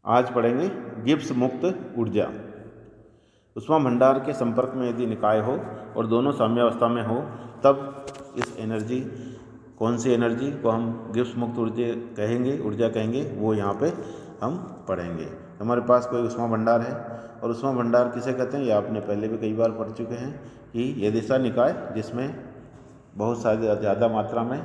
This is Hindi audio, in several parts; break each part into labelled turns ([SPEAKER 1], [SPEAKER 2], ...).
[SPEAKER 1] आज पढ़ेंगे गिब्स मुक्त ऊर्जा। उष्मा भंडार के संपर्क में यदि निकाय हो और दोनों साम्यावस्था में हो तब इस एनर्जी, कौन सी एनर्जी को हम गिब्स मुक्त ऊर्जा कहेंगे वो यहाँ पे हम पढ़ेंगे। हमारे पास कोई उष्मा भंडार है और उष्मा भंडार किसे कहते हैं ये आपने पहले भी कई बार पढ़ चुके हैं कि यदि ऐसा निकाय जिसमें बहुत सारी ज़्यादा मात्रा में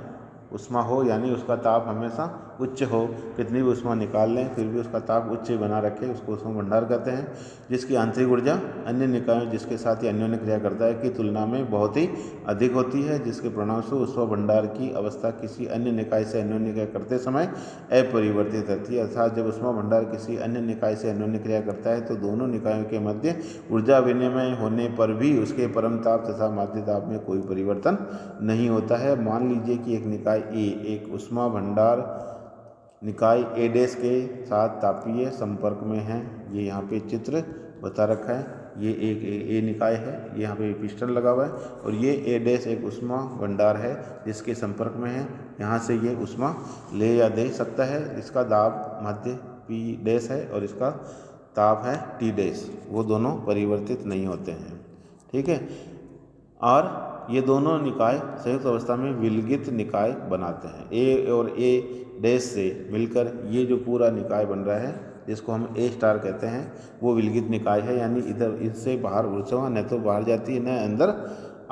[SPEAKER 1] उष्मा हो, यानी उसका ताप हमेशा उच्च हो, कितनी भी उष्मा निकाल लें फिर भी उसका ताप उच्च बना रखे, उसको उष्मा भंडार कहते हैं। जिसकी आंतरिक ऊर्जा अन्य निकायों जिसके साथ ये अन्योन्य क्रिया करता है की तुलना में बहुत ही अधिक होती है, जिसके परिणामस्वरूप उष्मा भंडार की अवस्था किसी अन्य निकाय से अन्योन्य क्रिया करते समय अपरिवर्तित रहती है। अर्थात जब उष्मा भंडार किसी अन्य निकाय से अन्योन्य क्रिया करता है तो दोनों निकायों के मध्य ऊर्जा विनिमय होने पर भी उसके परम ताप तथा माध्य ताप में कोई परिवर्तन नहीं होता है। मान लीजिए कि एक निकाय ए एक उष्मा भंडार निकाय ए डैश के साथ तापीय संपर्क में है। ये यहाँ पे चित्र बता रखा है। ये एक ए निकाय है, यहाँ पे पिस्टन लगा हुआ है और ये ए डैश एक उष्मा भंडार है जिसके संपर्क में है। यहाँ से ये उष्मा ले या दे सकता है। इसका दाब माध्य पी डैश है और इसका ताप है टी डैश, वो दोनों परिवर्तित नहीं होते हैं। ठीक है, और ये दोनों निकाय संयुक्त अवस्था में विलगित निकाय बनाते हैं। ए और ए डैश से मिलकर ये जो पूरा निकाय बन रहा है जिसको हम ए स्टार कहते हैं वो विलगित निकाय है, यानी इधर इससे बाहर ऊर्जा न तो बाहर जाती है न अंदर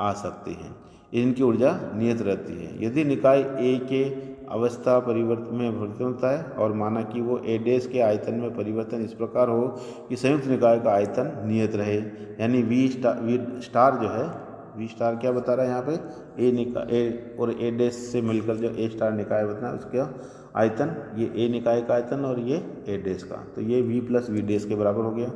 [SPEAKER 1] आ सकती है। इनकी ऊर्जा नियत रहती है। यदि निकाय ए के अवस्था परिवर्तन में परिवर्तन होता है और माना कि वो ए डैश के आयतन में परिवर्तन इस प्रकार हो कि संयुक्त निकाय का आयतन नियत रहे, यानी वी स्टार जो है, वी स्टार क्या बता रहा है यहाँ पे ए और ए डैश से मिलकर जो ए स्टार निकाय बना है उसका आयतन, ये ए निकाय का आयतन और ये ए डैश का, तो ये वी प्लस वी डैश के बराबर हो गया।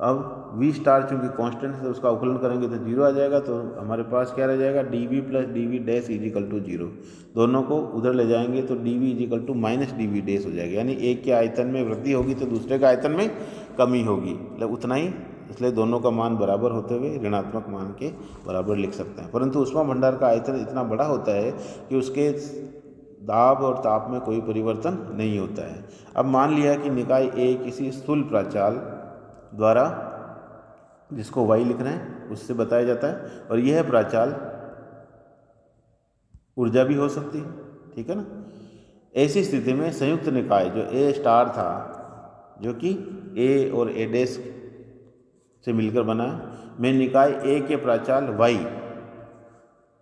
[SPEAKER 1] अब वी स्टार चूँकि कांस्टेंट है तो उसका अवकलन करेंगे तो जीरो आ जाएगा, तो हमारे पास क्या रह जाएगा D V plus D V dash equal to zero. दोनों को उधर ले जाएंगे तो D V equal to minus D V dash हो जाएगा, यानी एक के आयतन में वृद्धि होगी तो दूसरे के आयतन में कमी होगी, मतलब उतना ही, इसलिए दोनों का मान बराबर होते हुए ऋणात्मक मान के बराबर लिख सकते हैं। परंतु उष्मा भंडार का आयतन इतना बड़ा होता है कि उसके दाब और ताप में कोई परिवर्तन नहीं होता है। अब मान लिया कि निकाय ए किसी स्थूल प्राचाल द्वारा, जिसको वाई लिख रहे हैं, उससे बताया जाता है और यह प्राचाल ऊर्जा भी हो सकती है। ठीक है ना। ऐसी स्थिति में संयुक्त निकाय जो ए स्टार था, जो कि ए और ए डैश से मिलकर बना है, में निकाय ए के प्राचाल वाई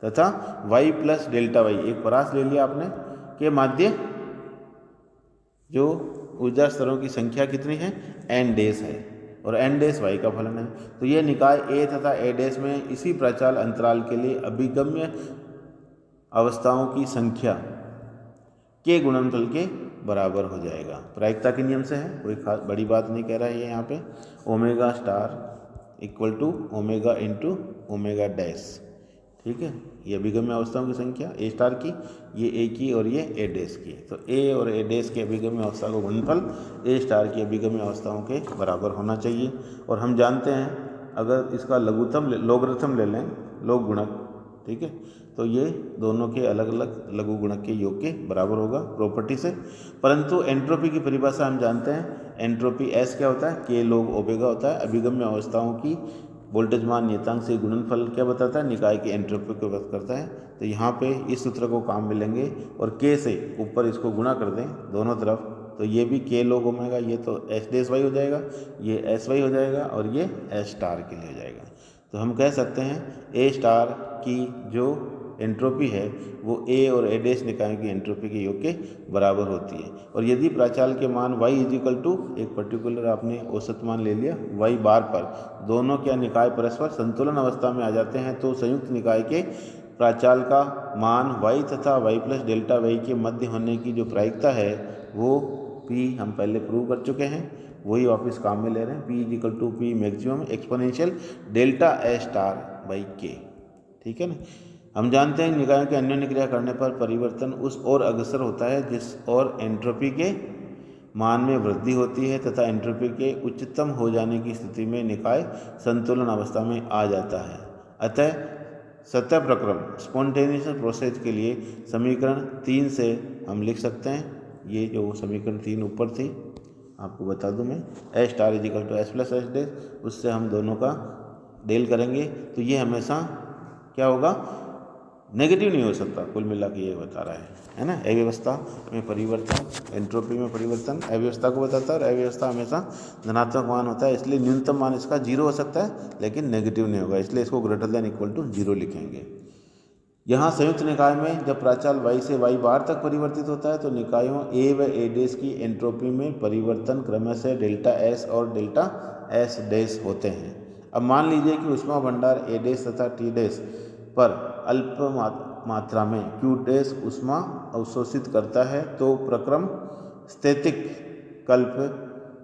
[SPEAKER 1] तथा वाई प्लस डेल्टा वाई, एक परास ले लिया आपने, के माध्य जो ऊर्जा स्तरों की संख्या कितनी है एन डैश है और एन डैश वाई का फलन है। तो यह निकाय ए तथा ए डैश में इसी प्राचाल अंतराल के लिए अभिगम्य अवस्थाओं की संख्या के गुणनफल के बराबर हो जाएगा। प्रायिकता के नियम से है, कोई खास बड़ी बात नहीं कह रहा है ये यहाँ पे। Omega star equal to omega into omega dash. ठीक है, ये अभिगम्य अवस्थाओं की संख्या ए स्टार की, ये ए की और ये ए डैश की। तो ए और ए डैश की अभिगम्य अवस्था का गुणनफल ए स्टार की अभिगम्य अवस्थाओं के बराबर होना चाहिए। और हम जानते हैं अगर इसका लोगरिथम ले लें, लघु गुणक, ठीक है, तो ये दोनों के अलग अलग लघु गुणक के योग के बराबर होगा प्रॉपर्टी से। परंतु एंट्रोपी की परिभाषा हम जानते हैं, एंट्रोपी एस क्या होता है, के लोग ओमेगा होता है। अभिगम्य अवस्थाओं की वोल्टेज मान नियतांक से गुणनफल क्या बताता है, निकाय की एंट्रोपी को व्यक्त करता है। तो यहाँ पे इस सूत्र को काम में लेंगे और के से ऊपर इसको गुणा कर दें दोनों तरफ, तो ये भी के लोग ओमेगा, ये तो एस डैश वाई हो जाएगा, ये एस वाई हो जाएगा और ये एस स्टार के लिए हो जाएगा। तो हम कह सकते हैं ए स्टार की जो एंट्रोपी है वो ए और ए डैश निकायों की एंट्रोपी के योग के बराबर होती है। और यदि प्राचाल के मान y इजिकल टू एक पर्टिकुलर आपने औसत मान ले लिया y बार पर, दोनों क्या निकाय परस्पर संतुलन अवस्था में आ जाते हैं, तो संयुक्त निकाय के प्राचाल का मान y तथा y प्लस डेल्टा वाई के मध्य होने की जो प्रायिकता है वो p हम पहले प्रूव कर चुके हैं, वही वापस काम में ले रहे हैं। p equal to P maximum exponential delta S star by K. ठीक है ना। हम जानते हैं निकायों के अन्योन्य क्रिया करने पर परिवर्तन उस ओर अग्रसर होता है जिस ओर एंट्रोपी के मान में वृद्धि होती है तथा एंट्रोपी के उच्चतम हो जाने की स्थिति में निकाय संतुलन अवस्था में आ जाता है। अतः सतह प्रक्रम स्पॉन्टेनियस प्रोसेस के लिए समीकरण 3 से हम लिख सकते हैं, ये जो समीकरण 3 ऊपर थी आपको बता दूं मैं, A star is equal to S plus H dash, उससे हम दोनों का डेल करेंगे तो ये हमेशा क्या होगा, नेगेटिव नहीं हो सकता। कुल मिला के ये बता रहा है ना। अव्यवस्था में परिवर्तन, एंट्रोपी में परिवर्तन अव्यवस्था को बताता है, और अव्यवस्था हमेशा धनात्मक मान होता है, इसलिए न्यूनतम मान इसका 0 हो सकता है लेकिन नेगेटिव नहीं होगा, इसलिए इसको ग्रेटर देन इक्वल टू 0 लिखेंगे। यहाँ संयुक्त निकाय में जब प्राचाल y से y बार तक परिवर्तित होता है तो निकायों a व a डैश की एंट्रोपी में परिवर्तन क्रमशः डेल्टा S और डेल्टा S डैश होते हैं। अब मान लीजिए कि ऊष्मा भंडार a डैश तथा t डैश पर अल्प मात्रा में q डैश ऊष्मा अवशोषित करता है, तो प्रक्रम स्थैतिक कल्प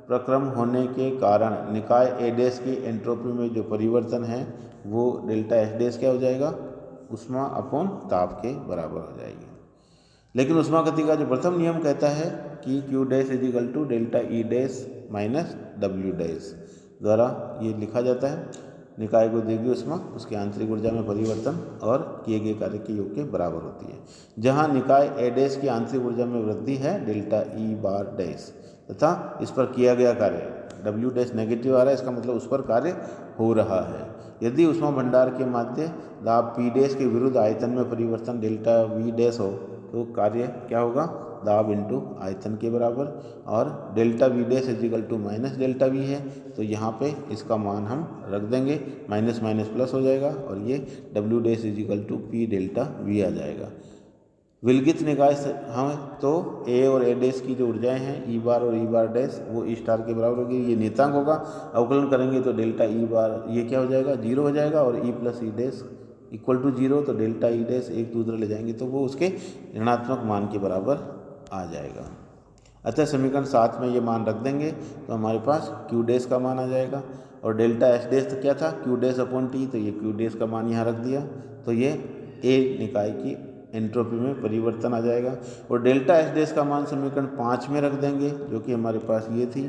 [SPEAKER 1] प्रक्रम होने के कारण निकाय a डैश की एंट्रोपी में जो परिवर्तन है वो डेल्टा S डैश क्या हो जाएगा, ऊष्मा अपॉन ताप के बराबर हो जाएगी। लेकिन ऊष्मा गति का जो प्रथम नियम कहता है कि Q dash equal to delta E dash minus W dash द्वारा ये लिखा जाता है, निकाय को दी गई ऊष्मा उसकी आंतरिक ऊर्जा में परिवर्तन और किए गए कार्य के योग के बराबर होती है। जहाँ निकाय A डैश की आंतरिक ऊर्जा में वृद्धि है डेल्टा E बार डैश, तथा इस पर किया गया कार्य W डैश नेगेटिव आ रहा है, इसका मतलब उस पर कार्य हो रहा है। यदि ऊष्मा भंडार के माध्य दाब P डैश के विरुद्ध आयतन में परिवर्तन डेल्टा V डैश हो तो कार्य क्या होगा, दाब इंटू आयतन के बराबर, और delta V dash equal to minus delta V है तो यहाँ पे इसका मान हम रख देंगे, माइनस माइनस प्लस हो जाएगा और ये W dash equal to P delta V आ जाएगा। विलगित निकाय से हम तो A और A डैश की जो ऊर्जाएं हैं E बार और E बार डैश वो E स्टार के बराबर होगी, ये नियतांक होगा। अवकलन करेंगे तो डेल्टा E बार ये क्या हो जाएगा, 0 हो जाएगा, और E plus E dash equal to 0, तो डेल्टा E डैश एक दूसरे ले जाएंगे तो वो उसके ऋणात्मक मान के बराबर आ जाएगा। अतः समीकरण 7 में ये मान रख देंगे तो हमारे पास Q डैश का मान आ जाएगा, और डेल्टा S डैश तो क्या था, Q डैश अपॉन T, तो ये Q डैश का मान यहाँ रख दिया तो ये A निकाय की एंट्रोपी में परिवर्तन आ जाएगा। और डेल्टा S डैश का मान समीकरण 5 में रख देंगे जो कि हमारे पास ये थी,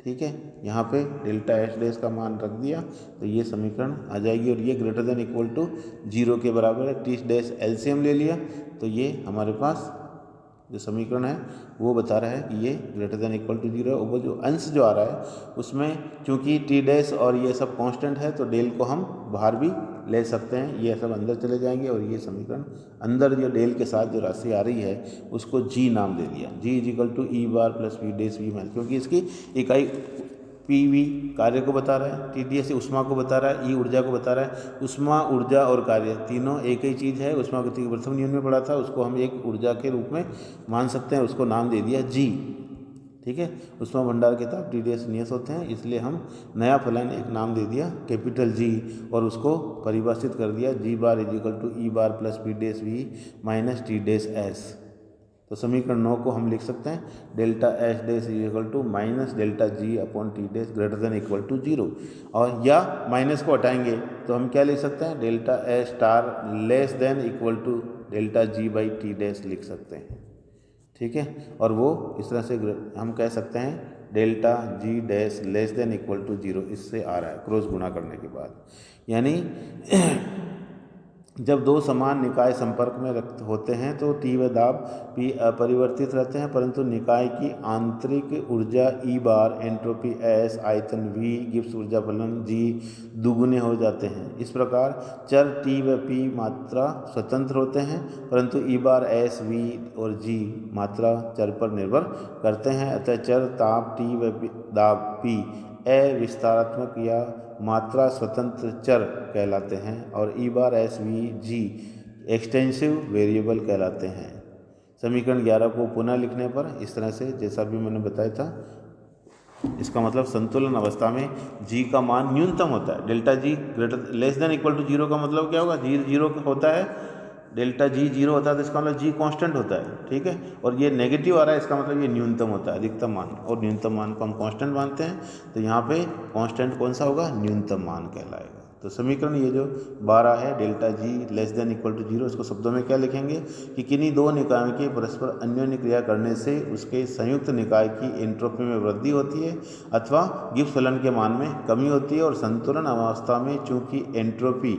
[SPEAKER 1] ठीक है। यहाँ पे डेल्टा S डैश का मान रख दिया तो ये समीकरण आ जाएगी, और ये ग्रेटर देन इक्वल टू 0 के बराबर है। T डैश एलसीएम ले लिया तो ये हमारे पास जो समीकरण है वो बता रहा है कि ये ग्रेटर देन इक्वल टू 0 है। और वो जो अंश जो आ रहा है उसमें चूंकि T डैश और ये सब कांस्टेंट है तो डेल को हम बाहर भी ले सकते हैं, ये सब अंदर चले जाएंगे, और ये समीकरण अंदर जो डेल के साथ जो राशि आ रही है उसको G नाम दे दिया, G equal to E bar plus V dash V minus, क्योंकि इसकी इकाई PV कार्य को बता रहा है, TDS ऊष्मा को बता रहा है, E ऊर्जा को बता रहा है। ऊष्मा, ऊर्जा और कार्य तीनों एक ही चीज़ है। ऊष्मा गति के प्रथम नियम में पढ़ा था, उसको हम एक ऊर्जा के रूप में मान सकते हैं, उसको नाम दे दिया G, ठीक है। ऊष्मा भंडार के ताप TDS नियत होते हैं, इसलिए हम नया फलन एक नाम दे दिया कैपिटल G, और उसको परिभाषित कर दिया G bar equal to E bar plus V dash V minus T dash S। तो समीकरण 9 को हम लिख सकते हैं delta S dash equal to minus delta G upon T dash greater than equal to 0, और या माइनस को हटाएंगे तो हम क्या लिख सकते हैं, delta S star less than equal to delta G by T dash लिख सकते हैं, ठीक है। और वो इस तरह से हम कह सकते हैं delta G dash less than equal to 0, इससे आ रहा है क्रॉस गुणा करने के बाद। यानी जब दो समान निकाय संपर्क में होते हैं तो T व दाब P अपरिवर्तित रहते हैं, परंतु निकाय की आंतरिक ऊर्जा E बार, एंट्रोपी S, आयतन V, गिब्स ऊर्जा फलन G दुगुने हो जाते हैं। इस प्रकार चर T व P मात्रा स्वतंत्र होते हैं, परंतु E बार, S, V और G मात्रा चर पर निर्भर करते हैं। अतः चर ताप T व दाब P अविस्तारात्मक या मात्रा स्वतंत्र चर कहलाते हैं, और E बार, S, V, G extensive variable कहलाते हैं। समीकरण 11 को पुनः लिखने पर इस तरह से, जैसा भी मैंने बताया था, इसका मतलब संतुलन अवस्था में G का मान न्यूनतम होता है। Delta G greater less than equal to 0 का मतलब क्या होगा, G 0 होता है, डेल्टा G 0 होता है तो इसका मतलब G कांस्टेंट होता है, ठीक है। और ये नेगेटिव आ रहा है, इसका मतलब ये न्यूनतम होता है, अधिकतम मान, और न्यूनतम मान को हम कांस्टेंट मानते हैं, तो यहाँ पे कांस्टेंट कौन सा होगा, न्यूनतम मान कहलाएगा। तो समीकरण ये जो 12 है delta G less than equal to 0, इसको शब्दों में क्या लिखेंगे कि किन्हीं दो निकायों के परस्पर अन्योन्य क्रिया करने से उसके संयुक्त निकाय की एंट्रोपी में वृद्धि होती है अथवा गिब्स फलन के मान में कमी होती है, और संतुलन अवस्था में चूंकि एंट्रोपी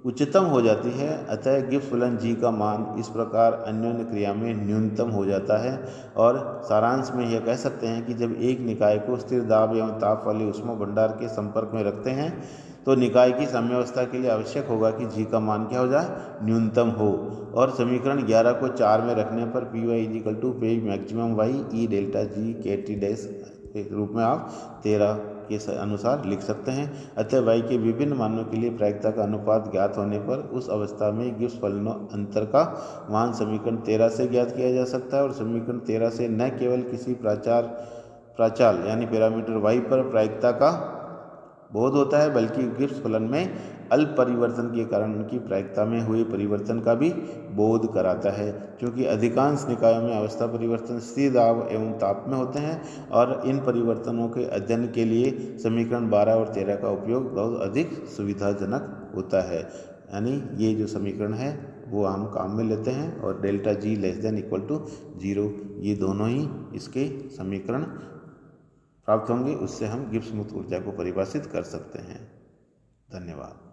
[SPEAKER 1] उच्चतम हो जाती है, अतः गिब्स फलन जी का मान इस प्रकार अन्योन्य क्रिया में न्यूनतम हो जाता है। और सारांश में यह कह सकते हैं कि जब एक निकाय को स्थिर दाब एवं ताप वाले ऊष्मा भंडार के संपर्क में रखते हैं तो निकाय की साम्यावस्था के लिए आवश्यक होगा कि जी का मान क्या हो जाए, न्यूनतम हो। और समीकरण 11 को 4 में रखने पर P Y equal to P maximum Y E delta G K T dash के रूप में आप 13 के अनुसार लिख सकते हैं। अतः वाई के विभिन्न मानों के लिए प्रायिकता का अनुपात ज्ञात होने पर उस अवस्था में गिब्स फलनों अंतर का मान समीकरण 13 से ज्ञात किया जा सकता है। और समीकरण 13 से न केवल किसी प्राचाल यानी पैरामीटर वाई पर प्रायिकता का बोध होता है, बल्कि गिब्स फलन में अल्प परिवर्तन के कारण उनकी प्रायिकता में हुए परिवर्तन का भी बोध कराता है। क्योंकि अधिकांश निकायों में अवस्था परिवर्तन स्थिर दाब एवं ताप में होते हैं और इन परिवर्तनों के अध्ययन के लिए समीकरण 12 और 13 का उपयोग बहुत अधिक सुविधाजनक होता है। यानी ये जो समीकरण है वो हम काम में लेते हैं और delta G less than equal to 0 ये दोनों ही इसके समीकरण प्राप्त होंगे। उससे हम गिब्स मुक्त ऊर्जा को परिभाषित कर सकते हैं। धन्यवाद।